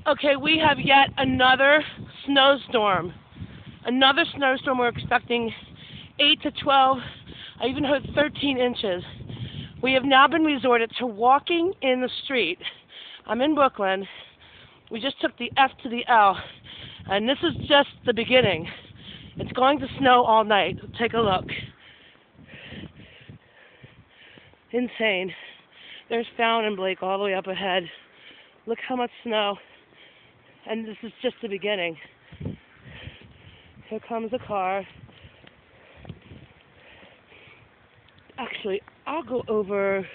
Okay, we have yet another snowstorm. Another snowstorm. We're expecting 8 to 12, I even heard 13 inches. We have now been resorted to walking in the street. I'm in Brooklyn. We just took the F to the L, and this is just the beginning. It's going to snow all night. Take a look. Insane. There's Fallon and Blake all the way up ahead. Look how much snow. And this is just the beginning. Here comes a car. Actually, I'll go over.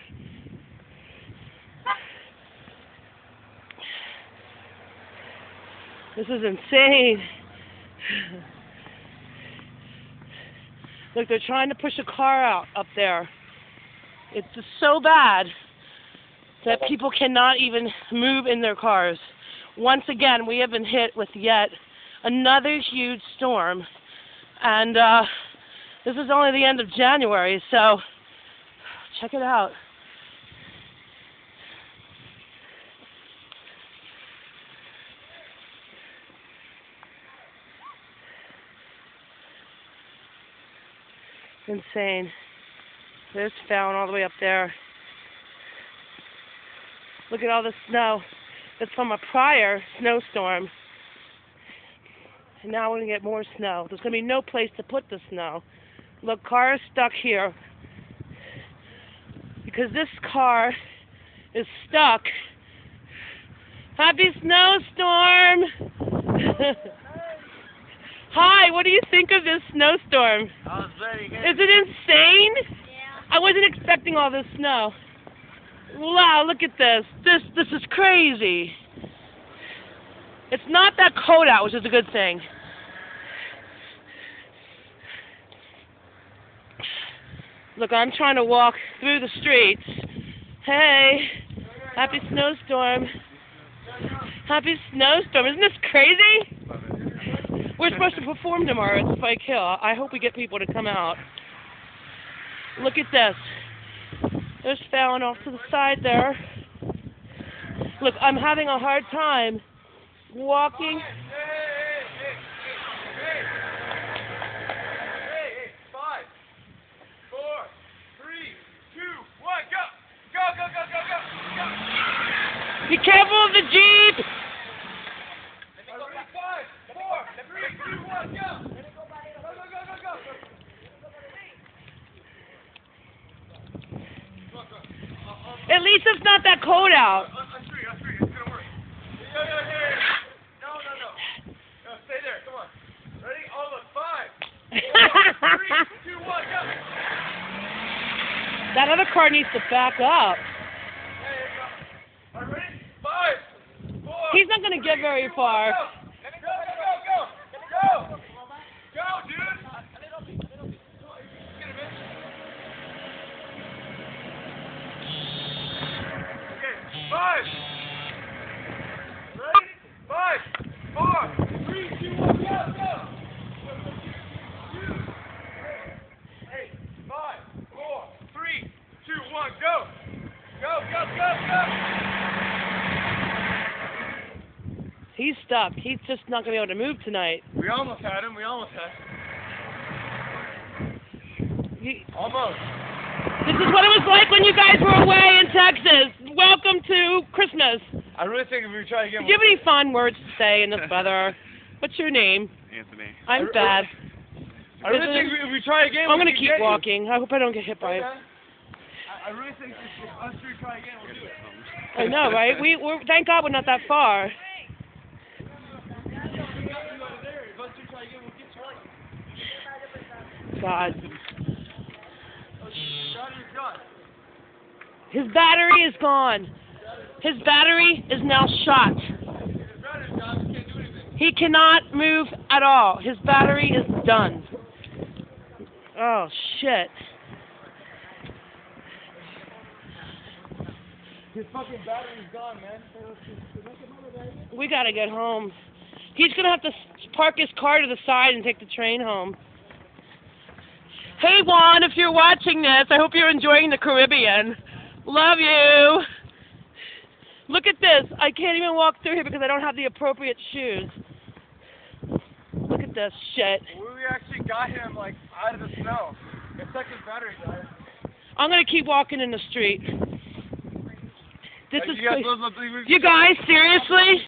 This is insane. Look, they're trying to push a car out up there. It's just so bad that people cannot even move in their cars. Once again, we have been hit with yet another huge storm. And this is only the end of January, so check it out. Insane. There's Fallon all the way up there. Look at all the snow. That's from a prior snowstorm. And now we're going to get more snow. There's going to be no place to put the snow. Look, car is stuck here. Because this car is stuck. Happy snowstorm! Hi, what do you think of this snowstorm? That was very good. Is it insane? Yeah. I wasn't expecting all this snow. Wow, look at this. This is crazy. It's not that cold out, which is a good thing. Look, I'm trying to walk through the streets. Hey, happy snowstorm. Happy snowstorm. Isn't this crazy? We're supposed to perform tomorrow at Spike Hill. I hope we get people to come out. Look at this. There's Fallon off to the side there. Look, I'm having a hard time walking. Hey, 5, 4, 3, 2, 1, go! Go! Be careful of the Jeep! 5, 4, 3, 2, 1, go! Go! At least it's not that cold out. On three, it's gonna work. No. No, stay there, come on. Ready? All of us, 5, 4, 3, 2, 1, go! That other car needs to back up. All right, ready? 5, 4. He's not going to get very far. Go, dude! Okay, 5. Ready? 5, 4, 3, 2, 1, go! 8, 5, 4, 3, 2, 1, go! Go! He's stuck. He's just not going to be able to move tonight. We almost had him. Almost. This is what it was like when you guys were away in Texas. Welcome to Christmas. I really think if we try again. Do you have any fun words to say in this weather? What's your name? Anthony. I'm bad. I really think if we try again. I'm going to keep walking. I hope I don't get hit by it. I really think if us three try again, we'll do it. I know, right? We're thank God we're not that far. God. His battery is gone. His battery is now shot. He cannot move at all. His battery is done. Oh, shit. His fucking battery's gone, man. We gotta get home. He's gonna have to park his car to the side and take the train home. Hey Juan, if you're watching this, I hope you're enjoying the Caribbean. Love you. Look at this. I can't even walk through here because I don't have the appropriate shoes. Look at this shit. We actually got him like out of the snow. It's like his battery died. I'm gonna keep walking in the street. This is You guys, crazy. You guys, seriously?